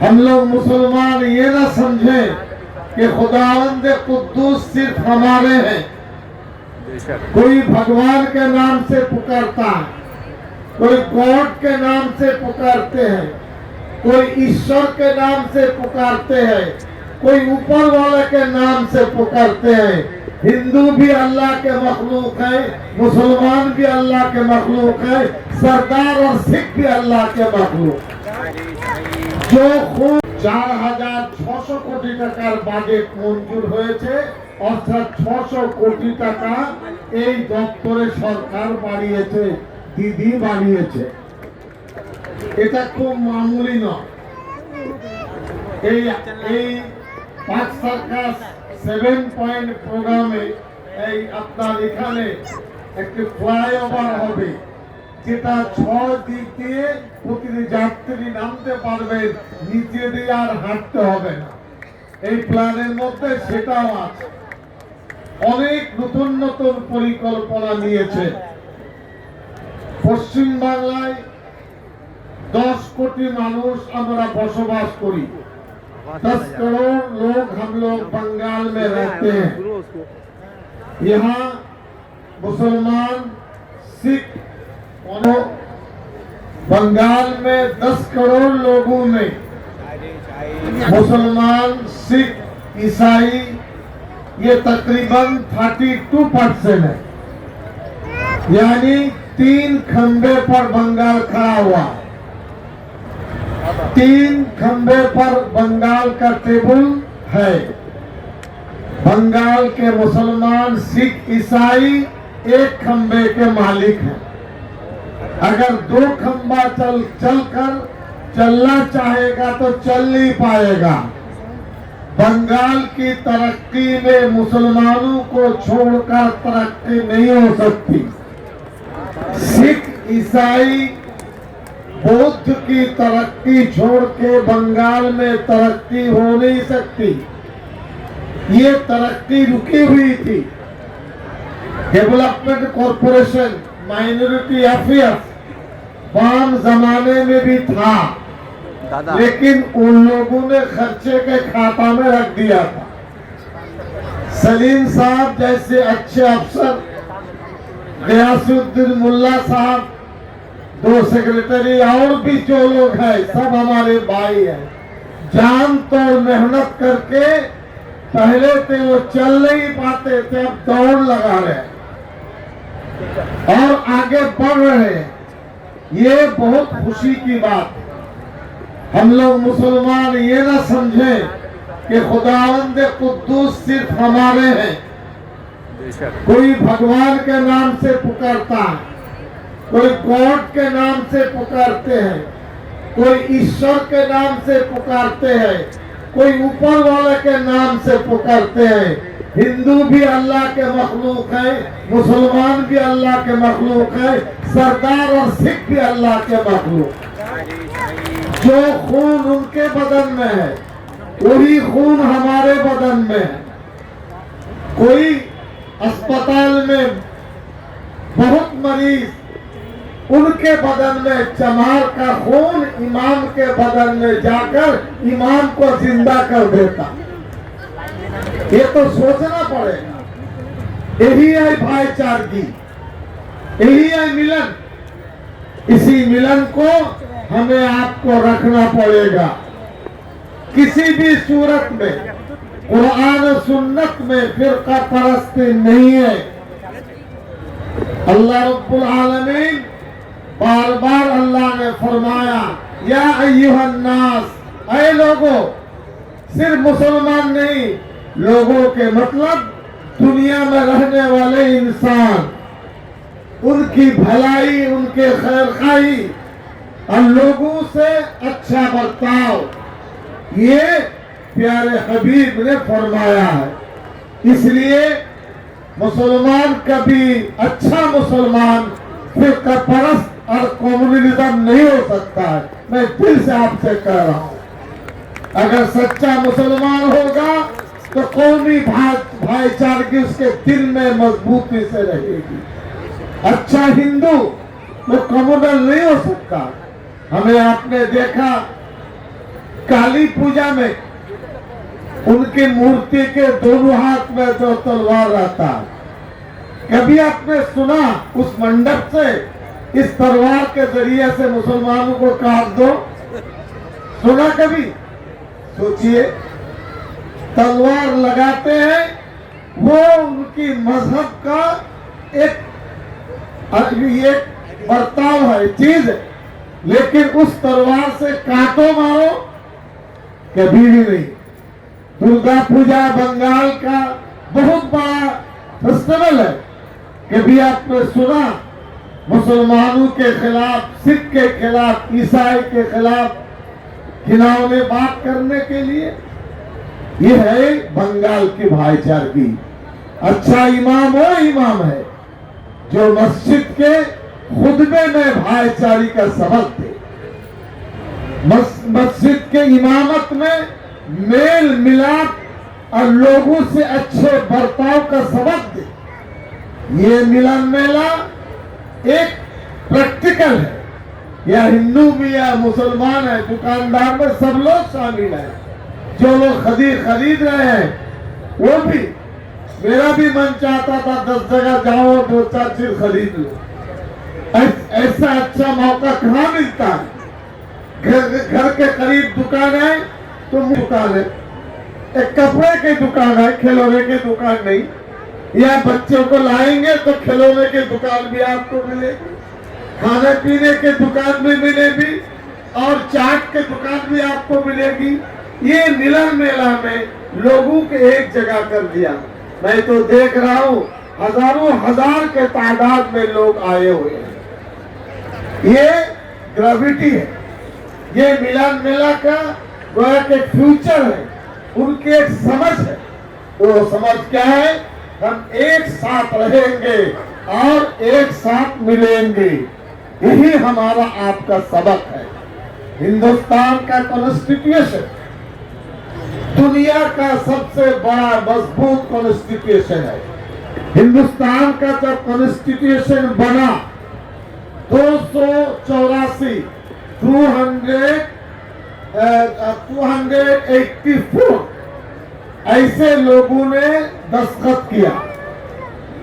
हम लोग मुसलमान ये ना समझें कि खुदावंद कुद्दूस सिर्फ हमारे हैं। कोई भगवान के नाम से पुकारता है, कोई गॉड के नाम से पुकारते हैं, कोई ईश्वर के नाम से पुकारते हैं, कोई ऊपर वाले के नाम से पुकारते हैं। हिंदू भी अल्लाह के मखलूक है, मुसलमान भी अल्लाह के मखलूक है, सरदार और सिख भी अल्लाह के मखलूक। जो खूब 4,600 কোটি টাকার বাজেট মঞ্জুর হয়েছে, অর্থাৎ 600 কোটি টাকা এই দপ্তরে সরকার বাড়িয়েছে, দিদি বাড়িয়েছে। এটা খুব মামুলি নয়। এই পাঁচ সার্কাস 7 পয়েন্ট প্রোগ্রামে এই আপনার এখানে একটি ফ্লাইওভার হবে, যেটা 6 দিক দিয়ে প্রতিটি যাত্রী নামতে পারবেন, নিচে দিয়ে আর হাঁটতে হবে না। এই প্ল্যানের মধ্যে সেটাও আছে। অনেক নতুন নতুন পরিকল্পনা নিয়েছে। পশ্চিম বাংলায় 10 কোটি মানুষ আমরা বসবাস করি। 10 करोड़ लोग हम लोग बंगाल में रहते हैं। यहाँ मुसलमान सिख बंगाल में 10 करोड़ लोगों में मुसलमान सिख ईसाई ये तकरीबन 32% है। यानी 3 खंबे पर बंगाल खड़ा हुआ। 3 खंबे पर बंगाल का टेबल है। बंगाल के मुसलमान सिख ईसाई एक खंबे के मालिक हैं। अगर 2 खंबा चलकर चलना चाहेगा तो चल नहीं पाएगा। बंगाल की तरक्की में मुसलमानों को छोड़कर तरक्की नहीं हो सकती। सिख ईसाई बौद्ध की तरक्की छोड़ के बंगाल में तरक्की हो नहीं सकती। ये तरक्की रुकी हुई थी। डेवलपमेंट कॉरपोरेशन माइनॉरिटी अफेयर्स वाम जमाने में भी था, लेकिन उन लोगों ने खर्चे के खाता में रख दिया था। सलीम साहब जैसे अच्छे अफसर, गयासुद्दीन मुल्ला साहब, 2 सेक्रेटरी और भी जो लोग हैं सब हमारे भाई हैं। जान तोड़ मेहनत करके पहले थे वो चल नहीं पाते थे, अब दौड़ लगा रहे हैं और आगे बढ़ रहे हैं। ये बहुत खुशी की बात है। हम लोग मुसलमान ये ना समझें कि खुदावंद कुद्दूस सिर्फ हमारे हैं। कोई भगवान के नाम से पुकारता है, कोई गॉड के नाम से पुकारते हैं, कोई ईश्वर के नाम से पुकारते हैं, कोई ऊपर वाले के नाम से पुकारते हैं। हिंदू भी अल्लाह के मखलूक है, मुसलमान भी अल्लाह के मखलूक है, सरदार और सिख भी अल्लाह के मखलूक। जो खून उनके बदन में है वही खून हमारे बदन में है। कोई अस्पताल में बहुत मरीज, उनके बदन में चमार का खून इमाम के बदन में जाकर इमाम को जिंदा कर देता। ये तो सोचना पड़ेगा। यही है भाईचारगी, यही है मिलन। इसी मिलन को हमें आपको रखना पड़ेगा। किसी भी सूरत में कुरान और सुन्नत में फिरका परस्ती नहीं है। अल्लाह रब्बुल आलमीन बार बार अल्लाह ने फरमाया, या अय्युहन नास, ऐ लोगों, सिर्फ मुसलमान नहीं, लोगों के मतलब दुनिया में रहने वाले इंसान, उनकी भलाई, उनके खैरखाई और लोगों से अच्छा बर्ताव, ये प्यारे हबीब ने फरमाया है। इसलिए मुसलमान कभी अच्छा मुसलमान फिरका परस्त और कम्युनिज्म नहीं हो सकता है। मैं दिल से आपसे कह रहा हूँ, अगर सच्चा मुसलमान होगा तो कौमी भाईचारगी उसके दिल में मजबूती से रहेगी। अच्छा हिंदू वो कम्युनल नहीं हो सकता। हमें आपने देखा काली पूजा में उनकी मूर्ति के दोनों हाथ में जो तलवार रहता है, कभी आपने सुना उस मंडप से इस तलवार के जरिए से मुसलमानों को काट दो? सुना कभी? सोचिए, तलवार लगाते हैं, वो उनकी मजहब का एक बर्ताव है, चीज है, लेकिन उस तलवार से काटो मारो कभी भी नहीं। दुर्गा पूजा बंगाल का बहुत बड़ा फेस्टिवल है, कभी आपने सुना मुसलमानों के खिलाफ, सिख के खिलाफ, ईसाई के खिलाफ खिलौने बात करने के लिए? ये है बंगाल की भाईचारगी। अच्छा इमाम वो इमाम है जो मस्जिद के खुतबे में भाईचारे का सबक दे, मस्जिद के इमामत में मेल मिलाप और लोगों से अच्छे बर्ताव का सबक दे। ये मिलन मेला एक प्रैक्टिकल है, या हिंदू भी या मुसलमान है, दुकानदार में सब लोग शामिल हैं। जो लोग खरीद रहे हैं वो भी, मेरा भी मन चाहता था 10 जगह जाओ, 2-4 चीज खरीद लो। ऐसा अच्छा मौका कहाँ मिलता है? घर के करीब दुकान है तो दुकान है, एक कपड़े की दुकान है, खिलौने की दुकान नहीं, या बच्चों को लाएंगे तो खिलौने की दुकान भी आपको मिलेगी, खाने पीने की दुकान भी मिलेगी और चाट की दुकान भी आपको मिलेगी। ये मिलन मेला में लोगों के एक जगह कर दिया। मैं तो देख रहा हूँ हजारों हजार के तादाद में लोग आए हुए हैं। ये ग्रेविटी है, ये मिलन मेला का एक फ्यूचर है, उनकी एक समझ है। वो समझ क्या है? हम एक साथ रहेंगे और एक साथ मिलेंगे, यही हमारा आपका सबक है। हिंदुस्तान का कॉन्स्टिट्यूशन दुनिया का सबसे बड़ा मजबूत कॉन्स्टिट्यूशन है। हिंदुस्तान का जब कॉन्स्टिट्यूशन बना 284 284 ऐसे लोगों ने दस्तखत किया।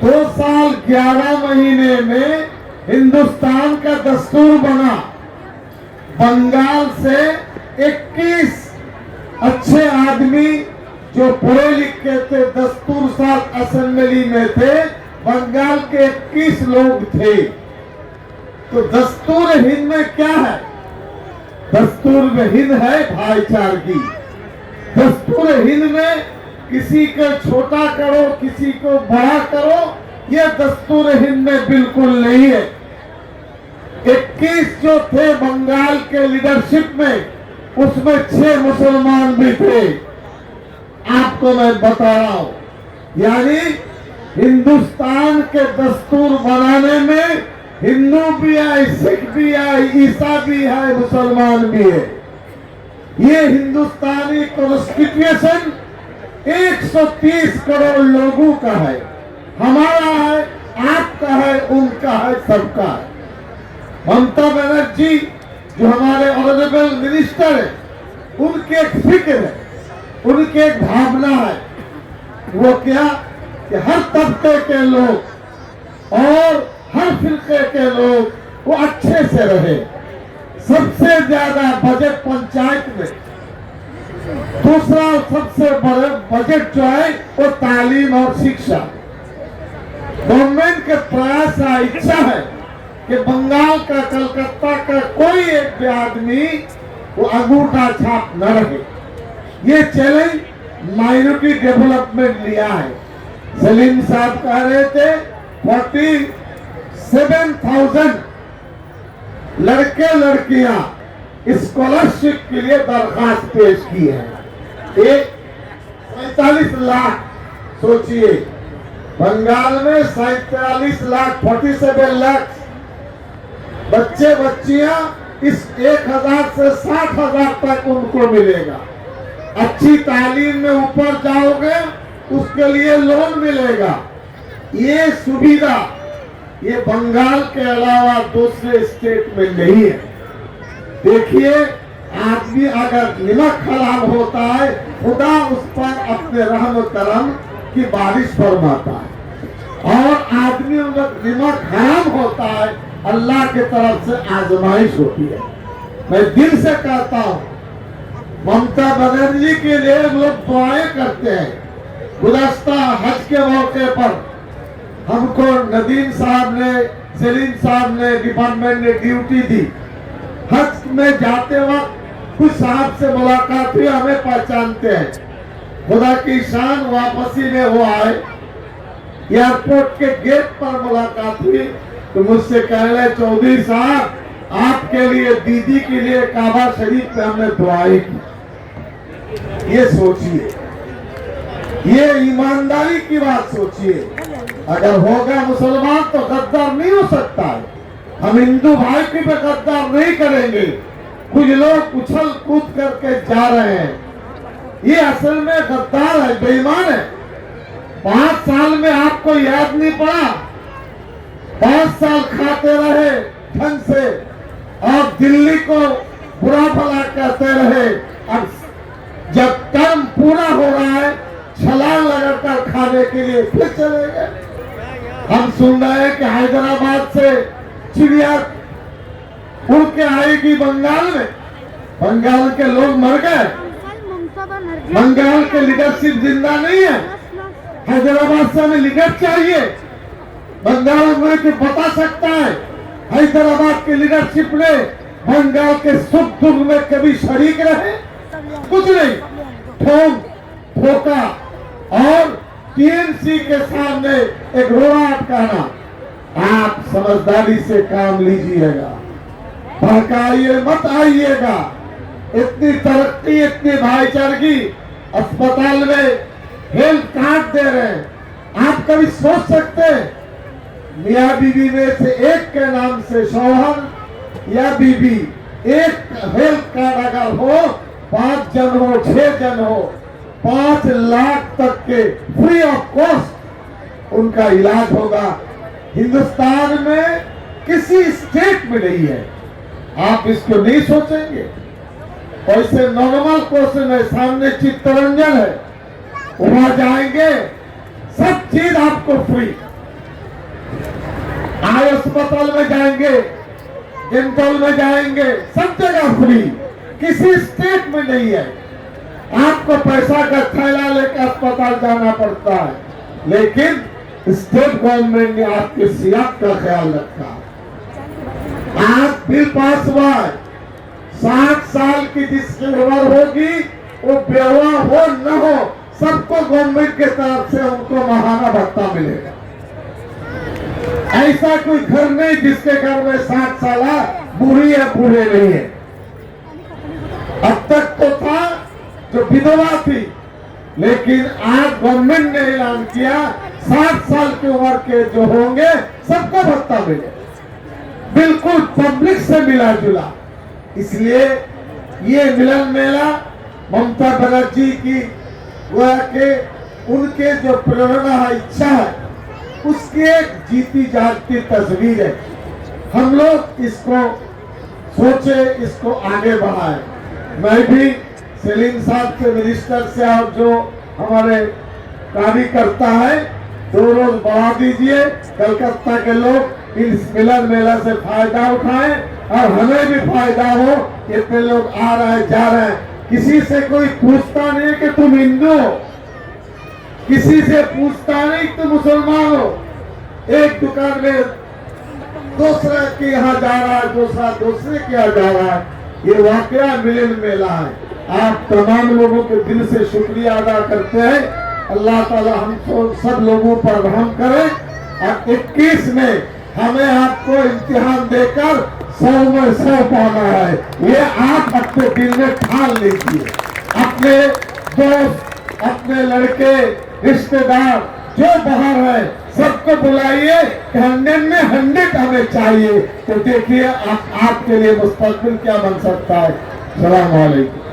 2 साल 11 महीने में हिंदुस्तान का दस्तूर बना। बंगाल से 21 अच्छे आदमी जो पढ़े लिखे थे, दस्तूर साथ असेंबली में थे, बंगाल के 21 लोग थे। तो दस्तूर हिंद में क्या है? दस्तूर में हिंद है भाईचारगी। दस्तूर हिंद में किसी को छोटा करो, किसी को बड़ा करो, यह दस्तूर हिंद में बिल्कुल नहीं है। 21 जो थे बंगाल के लीडरशिप में, उसमें 6 मुसलमान भी थे। आपको मैं बता रहा हूं, यानी हिंदुस्तान के दस्तूर बनाने में हिंदू भी है, सिख भी है, ईसा भी है, मुसलमान भी है। ये हिंदुस्तानी कॉन्स्टिट्यूशन 130 करोड़ लोगों का है, हमारा है, आपका है, उनका है, सबका है। ममता बनर्जी जो हमारे ऑनरेबल मिनिस्टर है, उनकी एक फिक्र है, उनकी एक भावना है। वो क्या कि हर तबके के लोग और हर फिरके के लोग वो अच्छे से रहे। सबसे ज्यादा बजट पंचायत में, दूसरा सबसे बड़ा बजट जो है वो तालीम और शिक्षा। गवर्नमेंट के प्रयास का इच्छा है कि बंगाल का, कलकत्ता का कोई एक भी आदमी वो अंगूठा छाप न रहे। ये चैलेंज माइनॉरिटी डेवलपमेंट लिया है। सलीम साहब कह रहे थे 47,000 लड़के लड़कियां स्कॉलरशिप के लिए दरखास्त पेश की है। 45 लाख, सोचिए बंगाल में 47 लाख 47 लाख बच्चे बच्चियां इस 1,000 से 60,000 तक उनको मिलेगा। अच्छी तालीम में ऊपर जाओगे उसके लिए लोन मिलेगा। ये सुविधा ये बंगाल के अलावा दूसरे स्टेट में नहीं है। देखिए आदमी अगर नमक हलाल होता है, खुदा उस पर अपने रहम करम की बारिश फरमाता है, और आदमी नमक हराम होता है, अल्लाह की तरफ से आजमाइश होती है। मैं दिल से कहता हूँ, ममता बनर्जी के लिए लोग दुआएं करते हैं। गुज़श्ता हज के मौके पर हमको नदीम साहब ने, सलीम साहब ने, डिपार्टमेंट ने ड्यूटी दी। हज में जाते वक्त कुछ साहब से मुलाकात हुई, हमें पहचानते हैं। खुदा की शान, वापसी में वो आए, एयरपोर्ट के गेट पर मुलाकात हुई तो मुझसे कहने, चौधरी साहब आपके लिए, दीदी के लिए काबा शरीफ में हमने दुआएं की। ये सोचिए, ये ईमानदारी की बात सोचिए। अगर होगा मुसलमान तो गद्दार नहीं हो सकता है। हम हिंदू भाई की पे गद्दार नहीं करेंगे। कुछ लोग उछल कूद करके जा रहे हैं, ये असल में गद्दार है, बेईमान है। 5 साल में आपको याद नहीं पड़ा? 5 साल खाते रहे ढंग से और दिल्ली को बुरा भला कहते रहे। अब जब टर्म पूरा हो रहा है, छलांग लगाकर खाने के लिए फिर चले गए। हम सुन रहे हैं कि हैदराबाद से चिड़िया उड़ के आएगी बंगाल में। बंगाल के लोग मर गए, बंगाल के लीडरशिप जिंदा नहीं है। हैदराबाद से हमें लीडर चाहिए। बंगाल में तो बता सकता है हैदराबाद की लीडरशिप ने बंगाल के सुख दुख में कभी शरीक रहे? कुछ नहीं, ठोक ठोका और टीएमसी के सामने एक रोड़ा अटकाना। आप समझदारी से काम लीजिएगा, भड़काइए मत आइएगा। इतनी तरक्की, इतनी भाईचारगी, अस्पताल में हेल्थ कार्ड दे रहे हैं। आप कभी सोच सकते हैं मियाँ बीवी में से एक के नाम से शौहर या बीवी एक हेल्थ कार्ड अगर हो, 5 जन हो, 6 जन हो, 5 लाख तक के फ्री ऑफ कॉस्ट उनका इलाज होगा। हिंदुस्तान में किसी स्टेट में नहीं है। आप इसको नहीं सोचेंगे? वैसे नॉर्मल क्वेश्चन है, सामने चित्तरंजन है, वहां जाएंगे, सब चीज आपको फ्री। आय अस्पताल में जाएंगे, डेंटल में जाएंगे, सब जगह फ्री। किसी स्टेट में नहीं है। आपको पैसा का थैला लेकर अस्पताल जाना पड़ता है, लेकिन स्टेट गवर्नमेंट ने आपकी सेहत का ख्याल रखा। आज बिल पास हुआ है, 60 साल की जिसकी उम्र होगी, वो बेवा हो न हो, सबको गवर्नमेंट के तरफ से उनको माहाना भत्ता मिलेगा। ऐसा कोई घर नहीं जिसके घर में 60 साल बूढ़ी या बूढ़े नहीं है। अब तक तो था जो विधवा थी, लेकिन आज गवर्नमेंट ने ऐलान किया 60 साल की उम्र के जो होंगे सबको भत्ता मिले, बिल्कुल पब्लिक से मिला जुला। इसलिए ये मिलन मेला ममता बनर्जी की गोया के उनके जो प्रेरणा है, इच्छा है, उसकी एक जीती जागती तस्वीर है। हम लोग इसको सोचे, इसको आगे बढ़ाए। मैं भी सलीम साहब के मिनिस्टर से और जो हमारे कार्यकर्ता है, 2 रोज बढ़ा दीजिए। कलकत्ता के लोग इस मिलन मेला से फायदा उठाएं और हमें भी फायदा हो। इतने लोग आ रहे हैं, जा रहे हैं, किसी से कोई पूछता नहीं कि तुम हिंदू हो, किसी से पूछता नहीं कि तुम मुसलमान हो। एक दुकान में दूसरे के यहाँ जा रहा है, दूसरा दूसरे के यहाँ जा रहा है। ये वाकया मिलन मेला है। आप तमाम लोगों के दिल से शुक्रिया अदा करते हैं। अल्लाह ताला हम सब लोगों पर रहम करे और 21 में हमें आपको इम्तिहान देकर 100 में 100 पाना है। ये आप अपने दिल में ठान लीजिए। अपने दोस्त, अपने लड़के, रिश्तेदार जो बाहर है, सबको बुलाइए कि 100 में 100 हमें चाहिए। तो देखिए आपके लिए मुस्तकबिल क्या बन सकता है। सलाम वालेकुम।